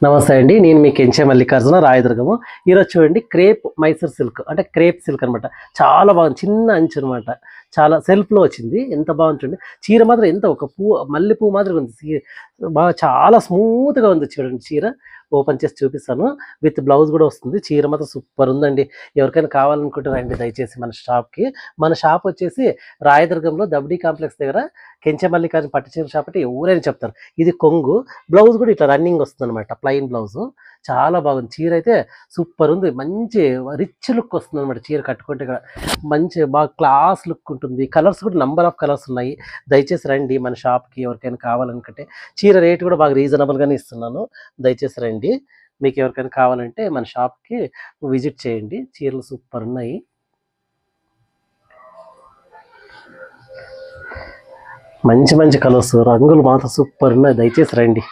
నమస్తే అండి. నేను మీ కెంచే మల్లికార్జున రాయదుర్గము. ఈరోజు చూడండి క్రేప్ మైసూర్ సిల్క్ అంటే క్రేప్ సిల్క్ అనమాట. చాలా బాగుంది. చిన్న అంచు అనమాట. చాలా సెల్ఫ్‌లో వచ్చింది. ఎంత బాగుంది చూడండి. చీర మాత్రం ఎంత ఒక మల్లె పువ్వు మాదిరిగా ఉంది. బాగా చాలా స్మూత్‌గా ఉంది చూడండి చీర. ఓపెన్ చేసి చూపిస్తాను. విత్ బ్లౌజ్ కూడా వస్తుంది. చీర మాత్రం సూపర్ ఉందండి. ఎవరికైనా కావాలనుకుంటే రండి దయచేసి మన షాప్‌కి. మన షాప్ వచ్చేసి రాయదుర్గంలో దబడి కాంప్లెక్స్ దగ్గర కెంచె మల్లికార్జున పట్టు చీర షాప్ అంటే ఎవరైనా చెప్తారు. ఇది కొంగు. బ్లౌజ్ కూడా ఇట్లా రన్నింగ్ వస్తుందనమాట. Plain blouse. చాలా బాగుంది. చీర అయితే సూపర్ ఉంది. మంచి రిచ్ లుక్ వస్తుందనమాట చీర కట్టుకుంటే కూడా. మంచి బాగా క్లాస్ లుక్ ఉంటుంది. కలర్స్ కూడా నంబర్ ఆఫ్ కలర్స్ ఉన్నాయి. దయచేసి రండి మన షాప్‌కి ఎవరికైనా కావాలనుకుంటే. చీర రేట్ కూడా బాగా రీజనబుల్‌గానే ఇస్తున్నాను. దయచేసి రండి. మీకు ఎవరికైనా కావాలంటే మన షాప్‌కి విజిట్ చేయండి. చీరలు సూపర్ ఉన్నాయి. మంచి మంచి కలర్స్, రంగులు మాత్రం సూపర్ ఉన్నాయి. దయచేసి రండి.